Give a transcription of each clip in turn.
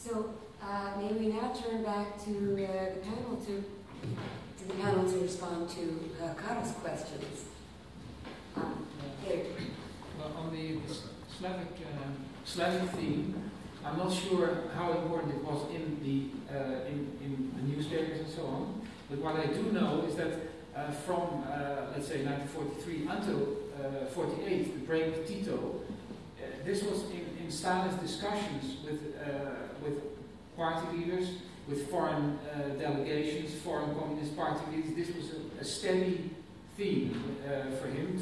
So may we now turn back to the panel to respond to Karel's questions. Erik. Well, on the Slavic theme, I'm not sure how important it was in the newspapers and so on. But what I do know is that from let's say 1943 until 48, the break of Tito, this was in Stalin's discussions with party leaders, with foreign delegations, foreign communist party leaders. This was a steady theme for him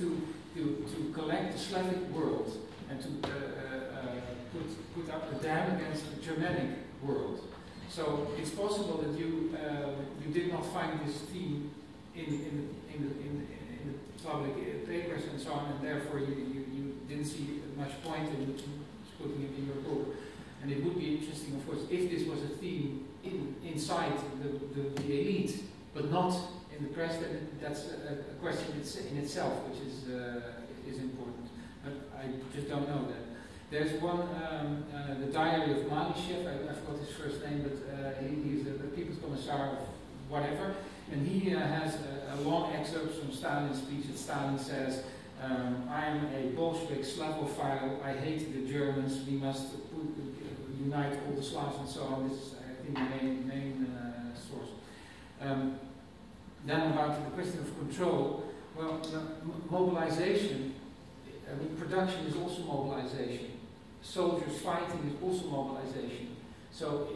to collect the Slavic world and to put up a dam against the Germanic world. So it's possible that you did not find this theme in the public papers and so on, and therefore you didn't see much point in putting it in your book. And it would be interesting, of course, if this was a theme inside the elite, but not in the press. That's a question in itself, which is important. But I just don't know that. There's one, the diary of Malychev, I forgot his first name, but he's the People's Commissar of whatever, and he has a long excerpt from Stalin's speech that Stalin says, I am a Bolshevik Slavophile, I hate the Germans, we must unite all the Slavs and so on. This is, I think, the main source. Then about the question of control, well, mobilization, I mean, production is also mobilization. Soldiers fighting is also mobilization. So,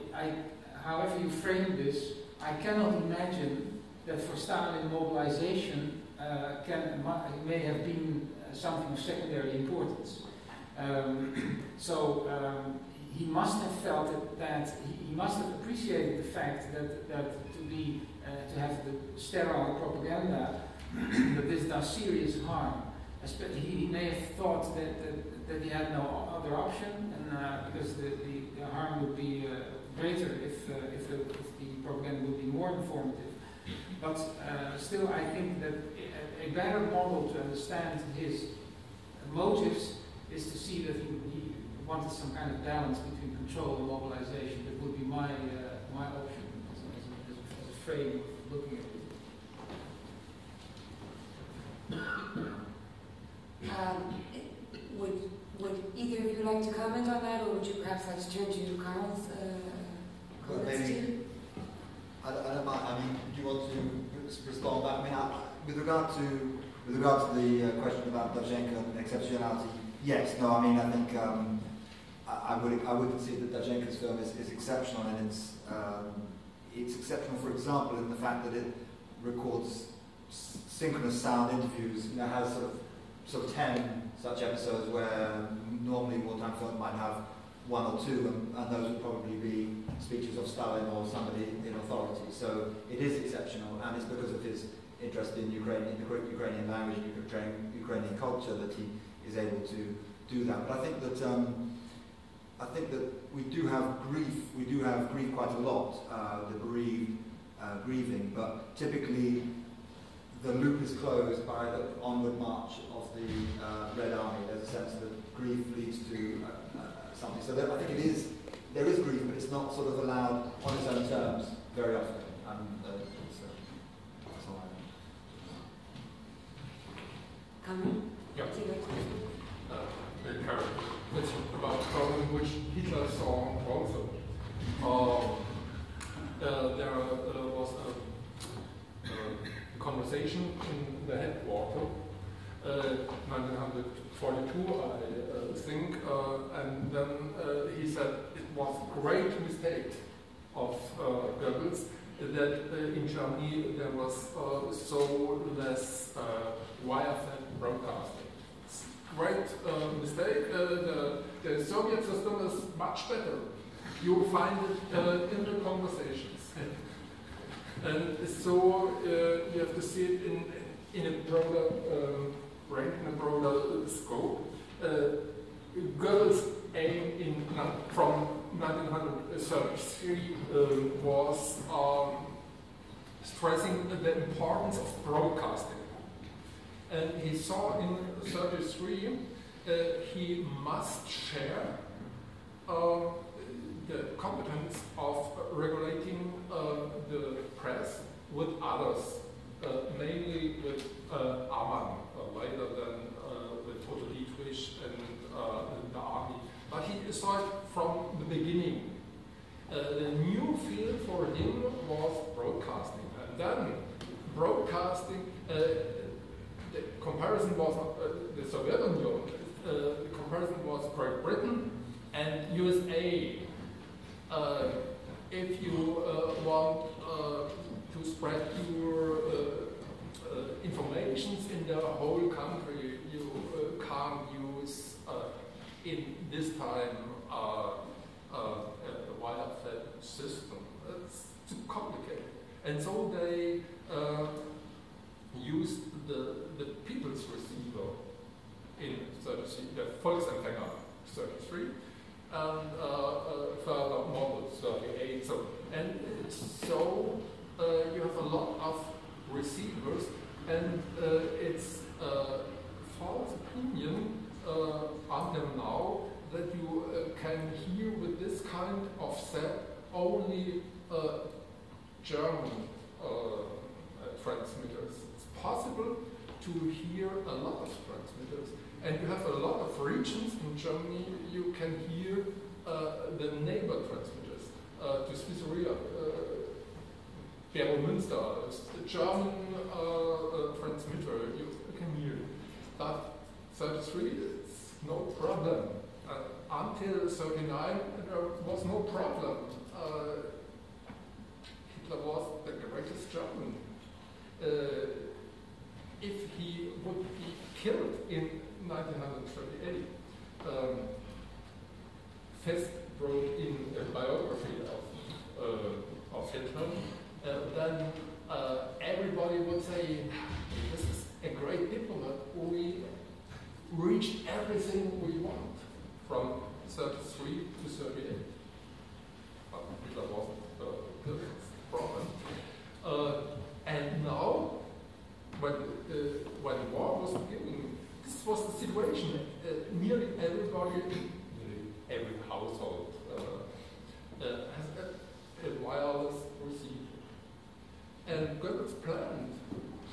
however you frame this, I cannot imagine that for Stalin mobilization may have been something of secondary importance. He must have felt that he must have appreciated the fact that to have the sterile propaganda that this does serious harm. He may have thought that he had no other option, and because the harm would be greater if the propaganda would be more informative. But still, I think that a better model to understand his motives is to see that he wanted some kind of balance between control and mobilization. That would be my option as a frame of looking at it. Would either of you like to comment on that, or would you perhaps like to turn to Karel's maybe, I don't mind. I mean, do you want to respond back? I mean, with regard to the question about Dovzhenko and exceptionality, yes. No, I mean, I think I would concede that Dovzhenko's film is exceptional, and it's exceptional, for example, in the fact that it records synchronous sound interviews. You know, has sort of 10 such episodes where normally wartime film might have one or two, and those would probably be speeches of Stalin or somebody in authority. So it is exceptional, and it's because of his interest in Ukrainian language, Ukrainian culture, that he is able to do that. But I think that we do have grief. We do have grief quite a lot. The bereaved, grieving, but typically the loop is closed by the onward march of the Red Army. There's a sense that grief leads to something. So I think there is grief, but it's not sort of allowed on its own terms very often. That's all I know. Konrad? Yeah. Karel, it's about the problem which Hitler saw also. There was a conversation in the headquarters, 1942, I think, and then he said it was a great mistake of Goebbels that in Germany there was so less wire-fed broadcasting. It's a great mistake. The Soviet system is much better. You will find it in the conversations. And so you have to see it in a broader range, in a broader scope. Goebbels' aim from 1933 was stressing the importance of broadcasting. And he saw in 1933 he must share the competence of regulating the press with others, mainly with Amann, later than with Otto Dietrich and the army. But he decided from the beginning. The new field for him was broadcasting, and then broadcasting. The comparison was the Soviet Union. The comparison was Great Britain and USA. If you want to spread your informations in the whole country, you can't use in this time a wire-fed system. It's too complicated. And so they used the people's receiver in 33, the Volksempfänger 33, and further model 38. So you have a lot of receivers, and it's false opinion until now that you can hear with this kind of set only German transmitters. It's possible to hear a lot of transmitters, and you have a lot of regions in Germany you can hear the neighbor transmitters. To Switzerland, Beromünster, the German transmitter, you can hear. But 33, it's no problem. Until 39, there was no problem. Hitler was the greatest German. If he would be killed in 1938, Fest wrote in a biography of Hitler, then everybody would say, this is a great diplomat. We reached everything we want from 33 to 38. Hitler wasn't the problem. And now, when the war was beginning, this was the situation. Nearly everybody, every household has a wireless receiver. And Goebbels planned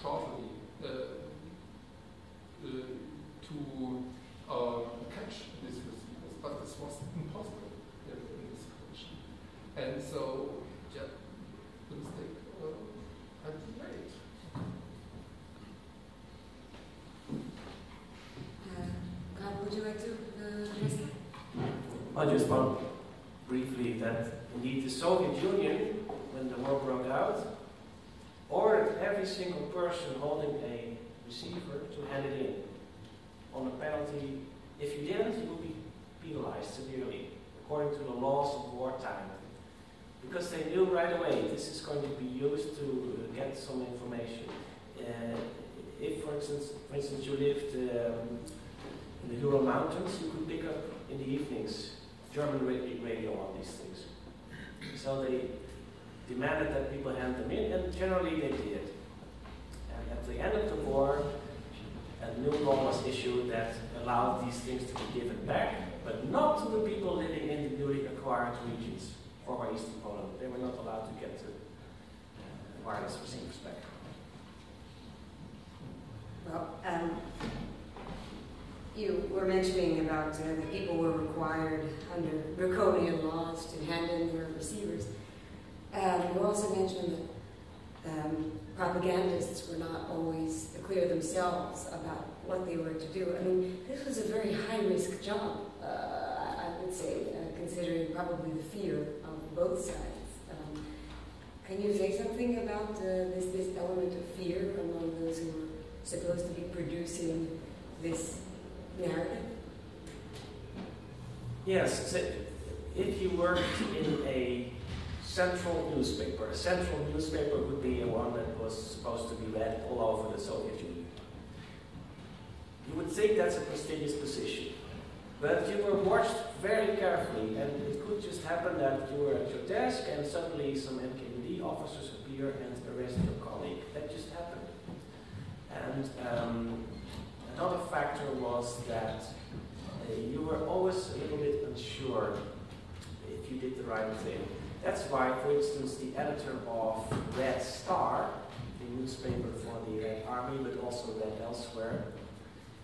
shortly to catch these receivers, but this was impossible in this situation. And so, yeah, the mistake had been made. Karel, would you like to address that? I just want briefly that indeed the Soviet Union, when the war broke out, ordered every single person holding a receiver to hand it in on a penalty. If you didn't, you would be penalized severely according to the laws of wartime, because they knew right away this is going to be used to get some information. If, for instance, you lived in the Ural Mountains, you could pick up in the evenings German radio on these things. So they demanded that people hand them in, and generally they did. And at the end of the war, a new law was issued that allowed these things to be given back, but not to the people living in the newly acquired regions, former Eastern Poland. They were not allowed to get the wireless receivers back. Well, you were mentioning about the people were required under draconian laws to hand in their receivers. You also mentioned that propagandists were not always clear themselves about what they were to do. I mean, this was a very high-risk job, I would say, considering probably the fear of both sides. Can you say something about this element of fear among those who were supposed to be producing this narrative? Yes, if you worked in a central newspaper would be one that was supposed to be read all over the Soviet Union. You would think that's a prestigious position, but you were watched very carefully, and it could just happen that you were at your desk and suddenly some NKVD officers appear and arrest your colleague. That just happened. And another factor was that you were always a little bit unsure if you did the right thing. That's why, for instance, the editor of Red Star, the newspaper for the Red Army, but also Red elsewhere,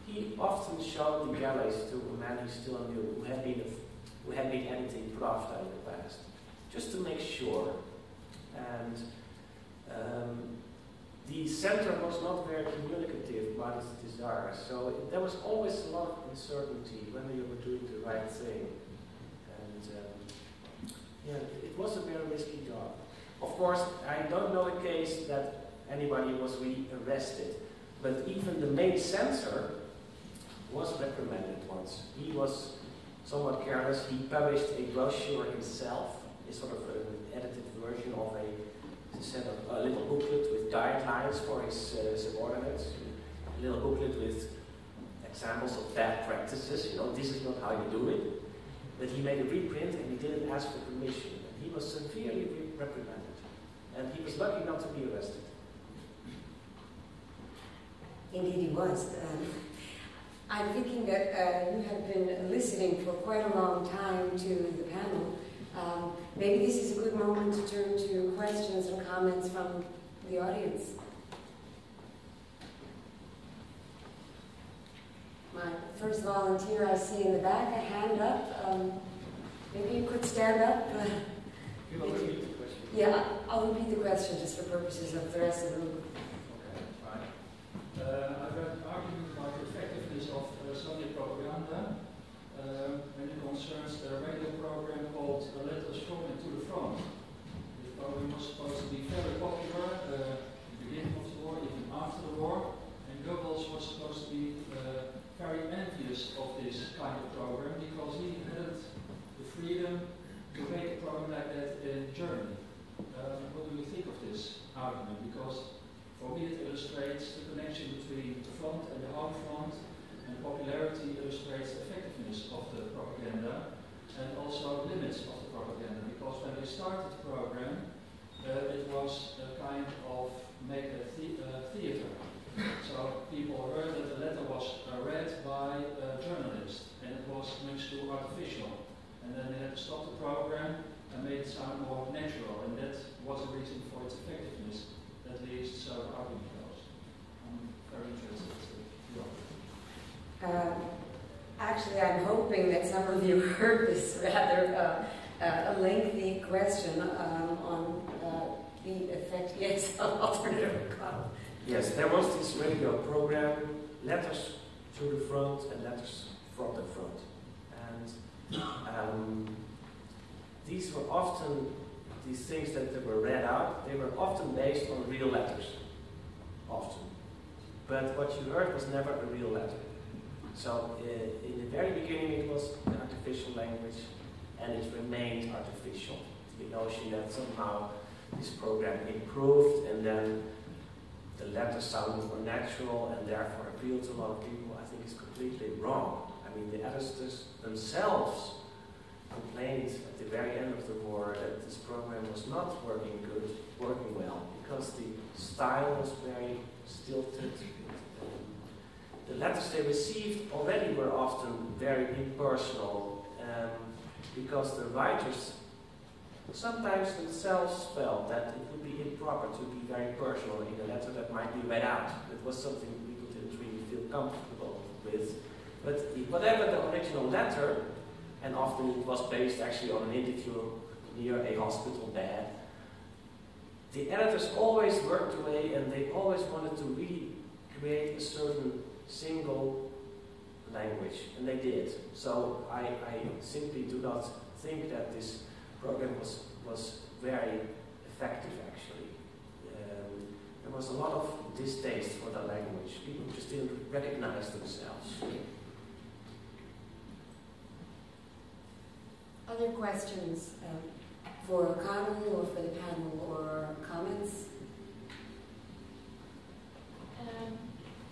he often showed the galleys to a man he still knew, who had been editing Pravda in the past, just to make sure. And the center was not very communicative about its desires, so there was always a lot of uncertainty whether you were doing the right thing. And yeah, it was a very risky job. Of course, I don't know a case that anybody was really arrested, but even the main censor was reprimanded once. He was somewhat careless. He published a brochure himself, a sort of an edited version of a little booklet with guidelines for his subordinates, a little booklet with examples of bad practices. You know, this is not how you do it. But he made a reprint and he didn't ask for permission. And he was severely reprimanded. And he was lucky not to be arrested. Indeed he was. I'm thinking that you have been listening for quite a long time to the panel. Maybe this is a good moment to turn to questions and comments from the audience. My first volunteer I see in the back, a hand up. Maybe you could stand up. You will repeat the question. Yeah, I'll repeat the question just for purposes of the rest of the room. Okay, fine. I've read an argument about the effectiveness of Soviet propaganda when it concerns a radio program called Letters from and to the Front. This program was supposed to be very popular at the beginning of the war, even after the war, and Goebbels was supposed to be very envious of this kind of program because he hadn't the freedom to make a program like that in Germany. What do you think of this argument? Because for me it illustrates the connection between the front and the home front, and popularity illustrates the effectiveness of the propaganda and also limits of the propaganda. Because when they started the program, it was a kind of make a theater. So people heard that the letter was read by a journalist, and it was much too artificial. And then they had to stop the program and make it sound more natural, and that was a reason for its effectiveness. At least so the argument goes. I'm very interested to Actually, I'm hoping that some of you heard this rather a lengthy question on the effect, yes, of alternative account. Yes, there was this radio program, Letters to the Front and Letters from the Front. And these were often, these things that were read out, they were often based on real letters. Often. But what you heard was never a real letter. So in the very beginning it was an artificial language, and it remained artificial. The notion that somehow this program improved and then the letters sounded more natural and therefore appealed to a lot of people, I think is completely wrong. I mean, the editors themselves complained at the very end of the war that this program was not working well, because the style was very stilted. The letters they received already were often very impersonal, because the writers sometimes themselves felt that it would be improper to be very personal in a letter that might be read out. It was something people didn't really feel comfortable with. But whatever the original letter, and often it was based actually on an interview near a hospital bed, the editors always worked away and they always wanted to really create a certain single language, and they did. So I simply do not think that this program was very effective, actually. There was a lot of distaste for the language. People just didn't recognize themselves. Other questions for Karel or for the panel, or comments?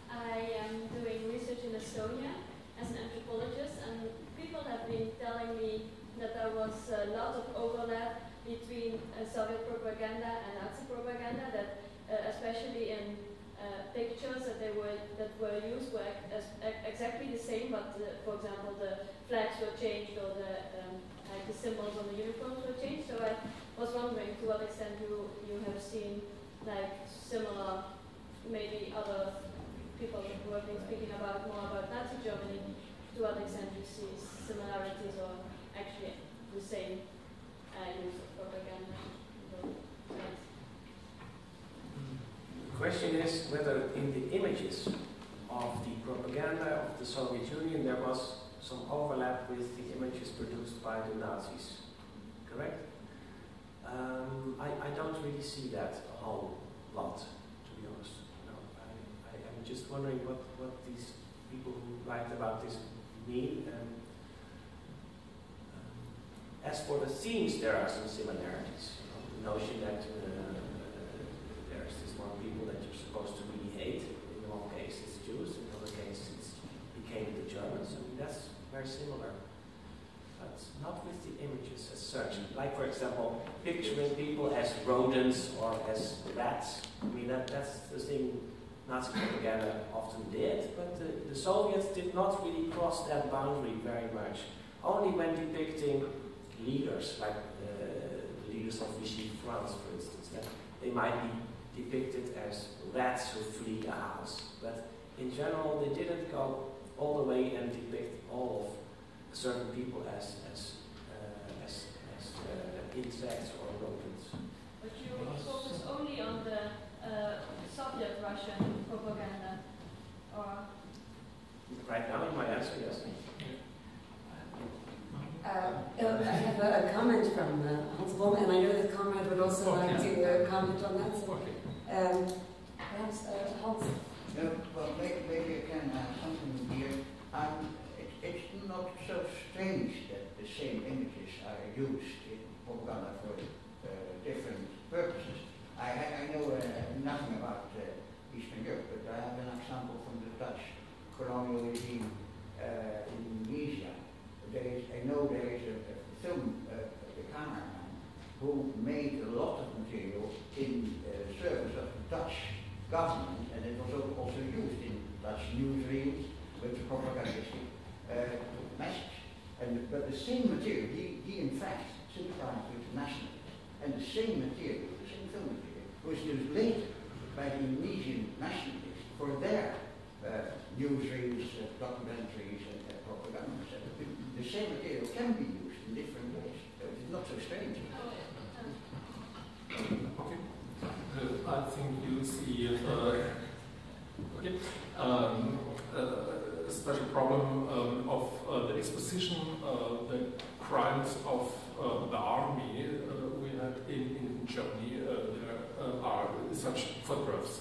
I am doing research in Estonia as an anthropologist, and people have been telling me that there was a lot of overlap between Soviet propaganda and Nazi propaganda, that especially in pictures that were used were exactly the same, but for example the flags were changed, or the symbols on the uniforms were changed. So I was wondering to what extent you have seen like similar, maybe other people who have been speaking about more about Nazi Germany, to what extent you see similarities or actually the same use of propaganda. The question is whether in the images of the propaganda of the Soviet Union there was some overlap with the images produced by the Nazis. Correct? I don't really see that a whole lot, to be honest. No, I'm just wondering what these people who write about this mean. As for the themes, there are some similarities. The notion that there's this one people that you're supposed to really hate. In one case it's Jews, in other cases it became the Germans. I mean, that's very similar. But not with the images as such. Like, for example, picturing people as rodents or as rats. I mean, that's the thing Nazi propaganda often did, but the Soviets did not really cross that boundary very much. Only when depicting leaders, like the leaders of Vichy France, for instance, that they might be depicted as rats who flee a house. But in general, they didn't go all the way and depict all of certain people as insects or rodents. But you focus only on the Soviet Russian propaganda, or? Right now, in my answer, yes. I have a comment from Hans Bohm, and I know that Konrad would also like to comment on that. So, perhaps Hans. Well, maybe I can add something here. It's not so strange that the same images are used in propaganda for different purposes. I know nothing about Eastern Europe, but I have an example from the Dutch colonial regime in Indonesia. I know there is a film, the cameraman, who made a lot of material in service of the Dutch government, and it was also used in Dutch newsreels with propagandistic message. But the same material, he in fact sympathized with the nationalists, and the same material, the same film material, was used later by the Indonesian nationalists for their newsreels, documentaries, and propaganda. The same material can be used in different ways. It's not so strange. Okay. I think you see a special problem of the exposition, the crimes of the army we had in Germany. There are such photographs.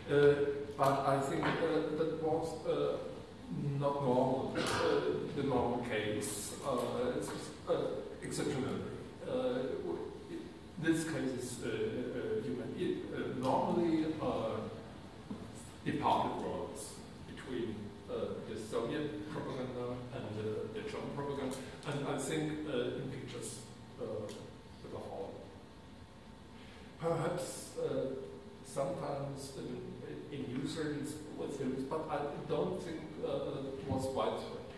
But I think that was not normal, the normal case. It's exceptional. This case is human. Normally, departed roles between the Soviet propaganda and the German propaganda, and I think in pictures above all. Perhaps sometimes in newsreels with films, but I don't think it was widespread.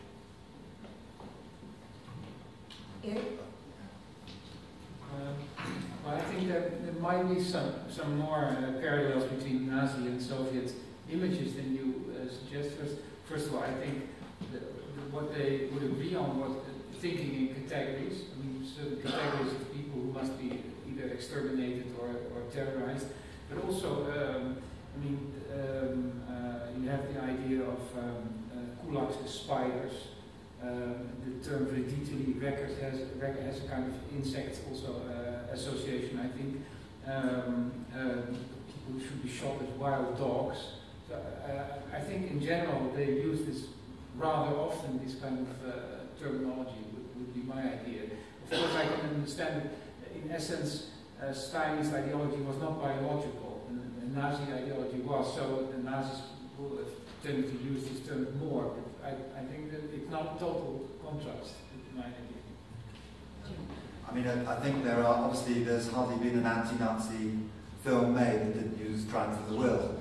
Erik? Well, I think that there might be some more parallels between Nazi and Soviet images than you suggest. First of all, I think what they would agree on was thinking in categories. I mean, certain categories of people who must be either exterminated or terrorized. But also, you have the idea of kulaks as spiders. The term Vreditelli record has a kind of insect also association, I think. People should be shot as wild dogs. So I think in general they use this rather often, this kind of terminology would be my idea. Of course I can understand that in essence Stalin's ideology was not biological, and Nazi ideology was, so the Nazis will have tended to use this term more, but I think that it's not total contrast, in my idea. I mean, I think there's hardly been an anti-Nazi film made that didn't use Triumph of the Will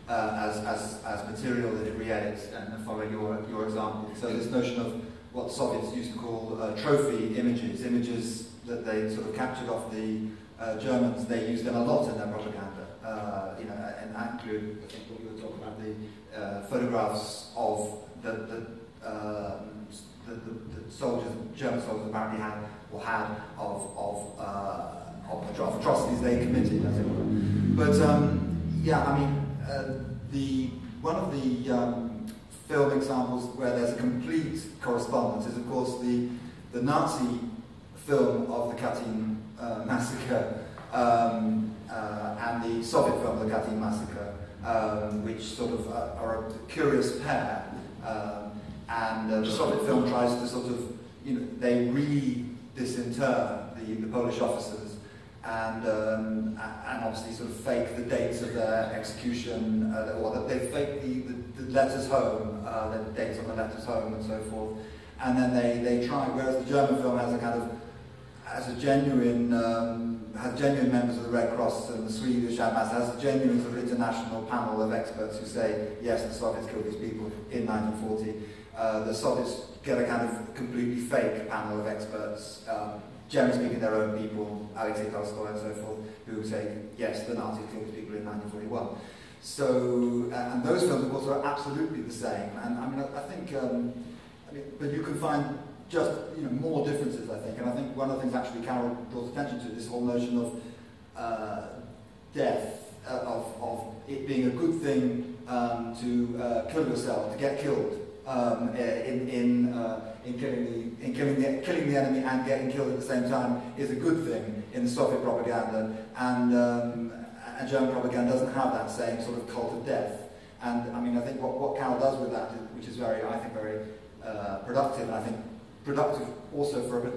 as material that it creates, and following your example. So this notion of what the Soviets used to call trophy images, images that they sort of captured off the Germans. They used them a lot in their propaganda, you know, and that included, I think, what you were talking about, the photographs of the soldiers, German soldiers apparently had or had of atrocities they committed, as it were. But yeah, I mean, one of the film examples where there's a complete correspondence is, of course, the Nazi film of the Katyn massacre and the Soviet film of the Katyn massacre, which sort of are a curious pair. And the Soviet film tries to sort of, you know, they re-disinter the Polish officers and obviously sort of fake the dates of their execution, or that they fake the letters home, the dates on the letters home and so forth. And then they try, whereas the German film has a kind of, has genuine members of the Red Cross, and the Swedish ambassador has a genuine sort of international panel of experts who say, yes, the Soviets killed these people in 1940. The Soviets get a kind of completely fake panel of experts, generally speaking their own people, Alexei Tolstoy and so forth, who say, yes, the Nazis killed these people in 1941. So, and those films, of course, are absolutely the same. And I mean, I think, but you can find just, you know, more differences, I think. And I think one of the things actually Karel draws attention to, this whole notion of death, of it being a good thing to kill yourself, to get killed in killing the enemy and getting killed at the same time is a good thing in the Soviet propaganda. And German propaganda doesn't have that same sort of cult of death. And I mean, I think what Karel does with that, which is very, I think, very productive, and I think productive also for a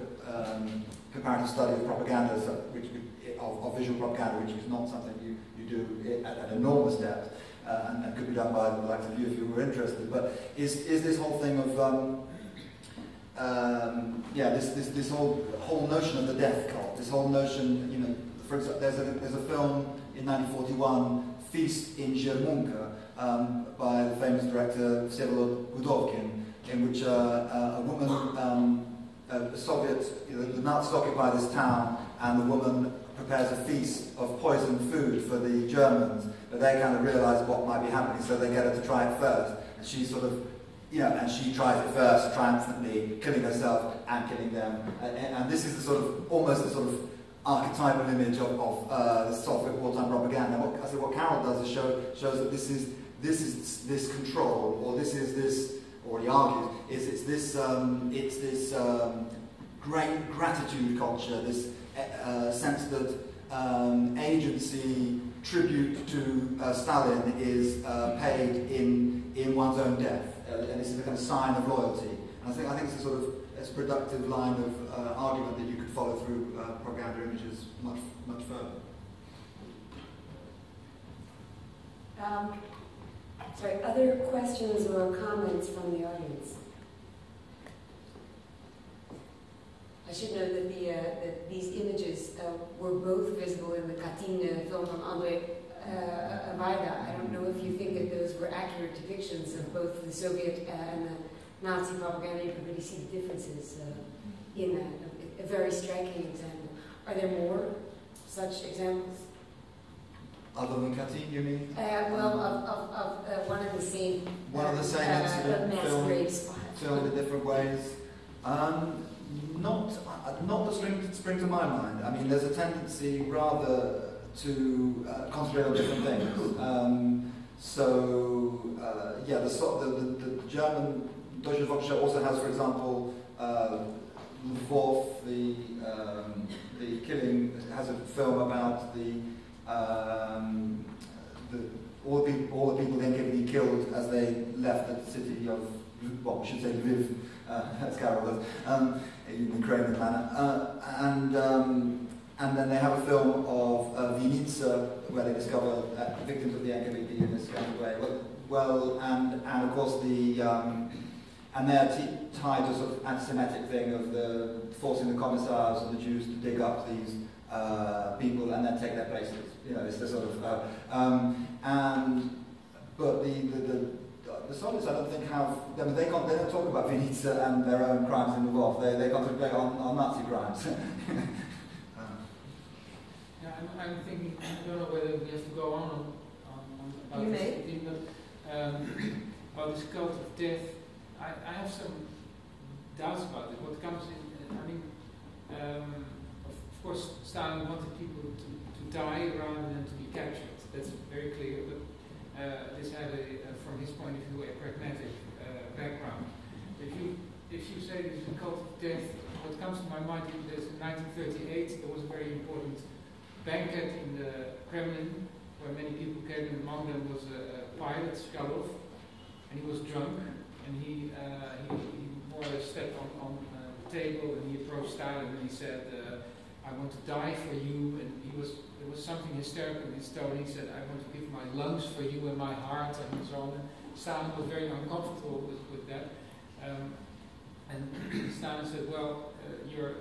comparative study of propaganda, of visual propaganda, which is not something you do at an enormous depth, and could be done by the likes of you if you were interested. But is this whole thing of this whole notion of the death cult, this whole notion, you know, for example, there's a film in 1941, Feast in Yermunka, by the famous director Vsevolod Gudovkin, in which a woman, the Nazis occupy this town, and the woman prepares a feast of poisoned food for the Germans, but they kind of realise what might be happening, so they get her to try it first, and she sort of, and she tries it first, triumphantly, killing herself and killing them, and this is the sort of, almost the sort of archetypal image of the Soviet wartime propaganda. And what Karel does is shows that this is this control, or this is this, or he argues, it's this great gratitude culture, this sense that agency, tribute to Stalin is paid in one's own death, and this is a kind of sign of loyalty. And I think it's a sort of productive line of argument that you could follow through propaganda images much further. Sorry, other questions or comments from the audience? I should note that that these images were both visible in the Katyn film from Andrei Vajda. I don't know if you think that those were accurate depictions of both the Soviet and the Nazi propaganda. You can really see the differences in that. A very striking example. Are there more such examples? Other than Katyn, you mean? Well, of one and the same. One of the same incident, mass graves. filmed in different ways. Not that spring to my mind. I mean, there's a tendency rather to concentrate on different things. The German Deutsche Volksschau also has, for example, Lvov, the killing, has a film about all the people then getting killed as they left the city of, well, we should say Lviv, as Karel does, in the Ukrainian manner. And then they have a film of Vinica, where they discover victims of the NKVD in this kind of way. And of course and they're tied to a sort of anti-Semitic thing of the forcing the commissars and the Jews to dig up these people and then take their places. You know, it's the sort of but the the Soviets, I don't think have. I mean, they don't talk about Vinica and their own crimes in Lvov. They concentrate on Nazi crimes. Yeah, I'm thinking. I don't know whether we have to go on about you this may. thing, but about this cult of death. I have some doubts about it. What comes in? I mean, of course, Stalin wanted people to die rather than to be captured. That's very clear. But this had from his point of view, a pragmatic background. If you say this is a cult of death, what comes to my mind is in 1938 there was a very important banquet in the Kremlin where many people came, and among them was a pilot, Skalov, and he was drunk, and he more or less stepped on the table, and he approached Stalin and he said, "I want to die for you," and there was something hysterical in his tone. He said, "I want to give my lungs for you and my heart," and so on. And Stalin was very uncomfortable with that. And Stalin said, "Well, you're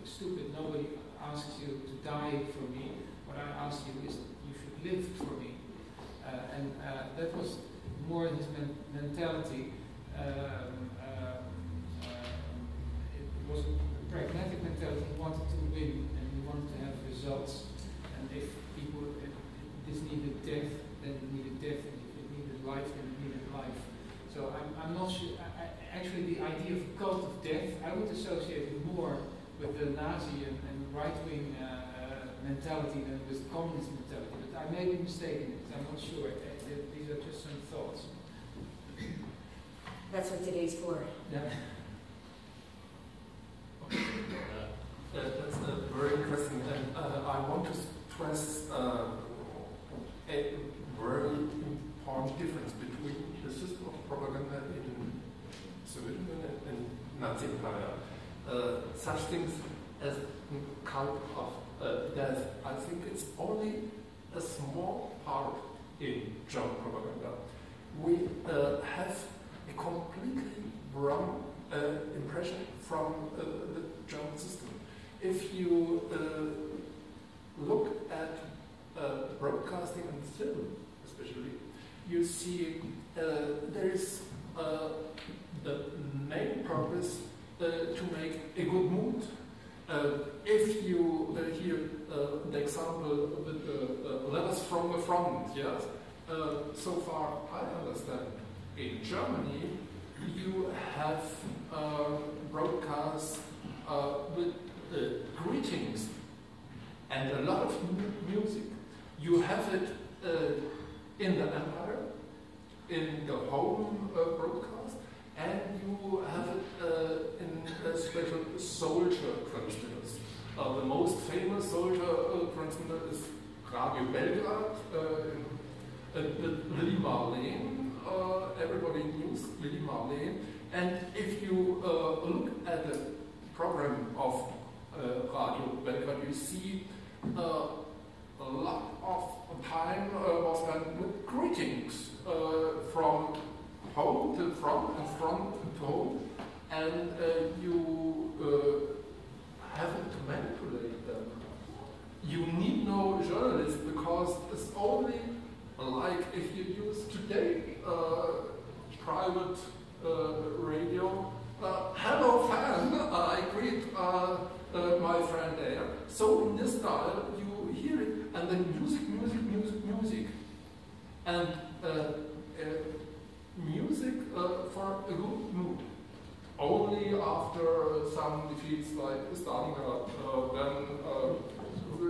stupid. Nobody asks you to die for me. What I ask you is you should live for me." And that was more his mentality. It was a pragmatic mentality. He wanted to win and he wanted to have results. And if this needed death, then it needed death. And if it needed life, then it needed life. So I'm not sure. Actually, the idea of cult of death, I would associate it more with the Nazi and right-wing mentality than with the communist mentality. But I may be mistaken. I'm not sure. These are just some thoughts. That's what today's for. Yeah. That's very interesting, and I want to stress a very important difference between the system of propaganda in Soviet Union and Nazi Empire. Such things as cult of death, I think it's only a small part in German propaganda. We have a completely wrong impression from the German system. If you look at broadcasting and film, especially, you see there is the main purpose to make a good mood. If you hear the example with the letters from the front, yes, so far I understand, in Germany you have broadcasts with greetings and a lot of music. You have it in the Empire, in the home broadcast, and you have it in special soldier transmitters. The most famous soldier transmitter is Radio Belgrade, Lily Marlene. Everybody knows Lily Marlene. And if you look at the program of Radio Belgrade, you see a lot of time was spent with greetings from home to front and front to home, and you have to manipulate them. You need no journalist because it's only like if you use today private radio. Hello fan, I greet my friend there. So in this style you hear it, and then music, and music for a good mood. Only after some defeats like Stalingrad, then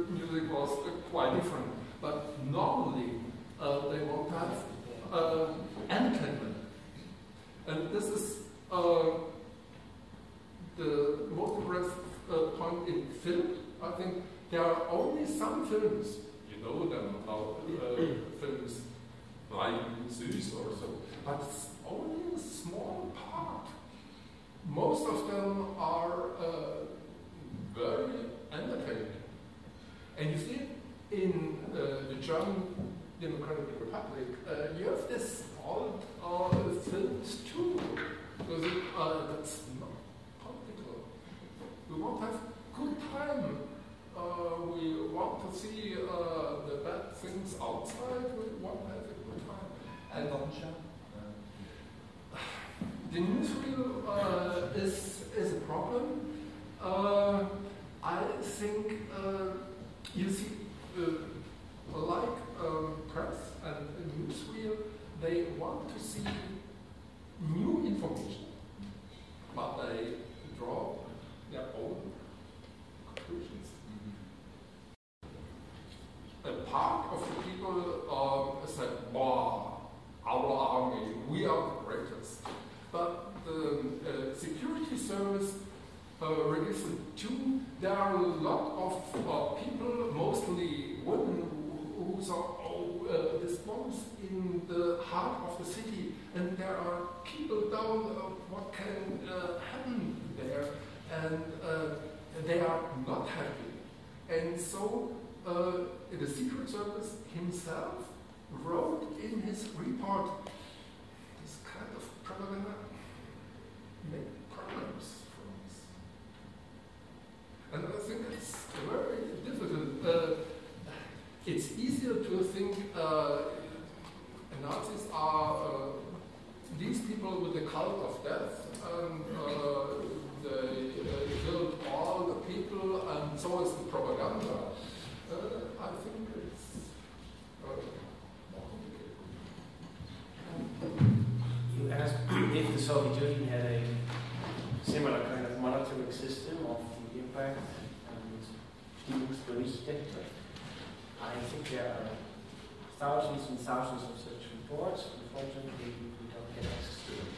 music was quite different. But normally they want to have entertainment, and this is the most impressive point in film. I think there are only some films, you know them about films like Süß or so, but it's only a small part. Most of them are very entertaining. And you see, in the German Democratic Republic, you have this old films too. Because that's not political. We want to have good time. We want to see the bad things outside. We want to have a good time. And the newsreel is a problem. I think you see, like press and newsreel, they want to see new information, but they draw their own conclusions. A part of the people said, "Wow, our army, we are the greatest." But the security service registered too. There are a lot of people, mostly women, who saw, this bombs in the heart of the city, and there are people down. What can happen there? And they are not happy. And so the Secret Service himself wrote in his report, this kind of propaganda made problems for us. And I think it's very difficult. It's easier to think Nazis are these people with the cult of death, and they killed all the people, and so is the propaganda. I think it's more complicated. You asked if the Soviet Union had a similar kind of monitoring system of the impact and Stimmungsberichte. I think there are thousands and thousands of such reports. Unfortunately, we don't get access to them.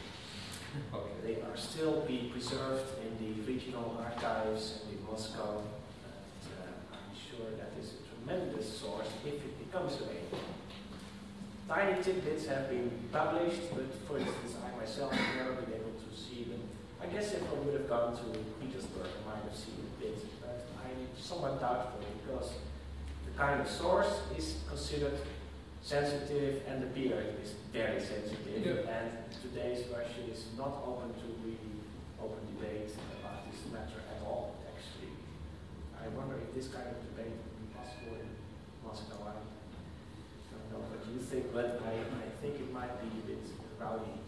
Okay. They are still being preserved in the regional archives in Moscow. And I'm sure that is a tremendous source if it becomes available. Tiny tidbits have been published, but for instance, I myself have never been able to see them. I guess if I would have gone to Petersburg, I might have seen a bit, but I'm somewhat doubtful because the kind of source is considered sensitive and the period is very sensitive. Yeah. And today's Russia is not open to really open debate about this matter at all, actually. I wonder if this kind of debate would be possible in Moscow. I don't know what you think, but I think it might be a bit rowdy.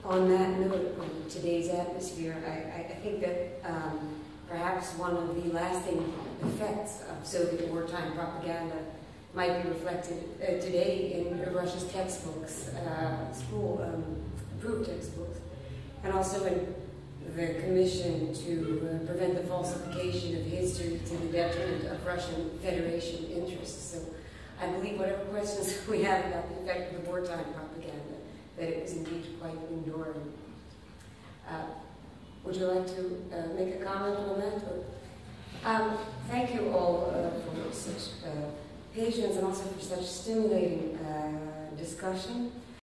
On that note, on today's atmosphere, I think that perhaps one of the lasting effects of Soviet wartime propaganda might be reflected today in Russia's textbooks, approved textbooks, and also in the Commission to prevent the falsification of history to the detriment of Russian Federation interests. So I believe whatever questions we have about the effect of the wartime propaganda, that it was indeed quite enduring. Would you like to make a comment on that? Or, thank you all for such patience and also for such stimulating discussion.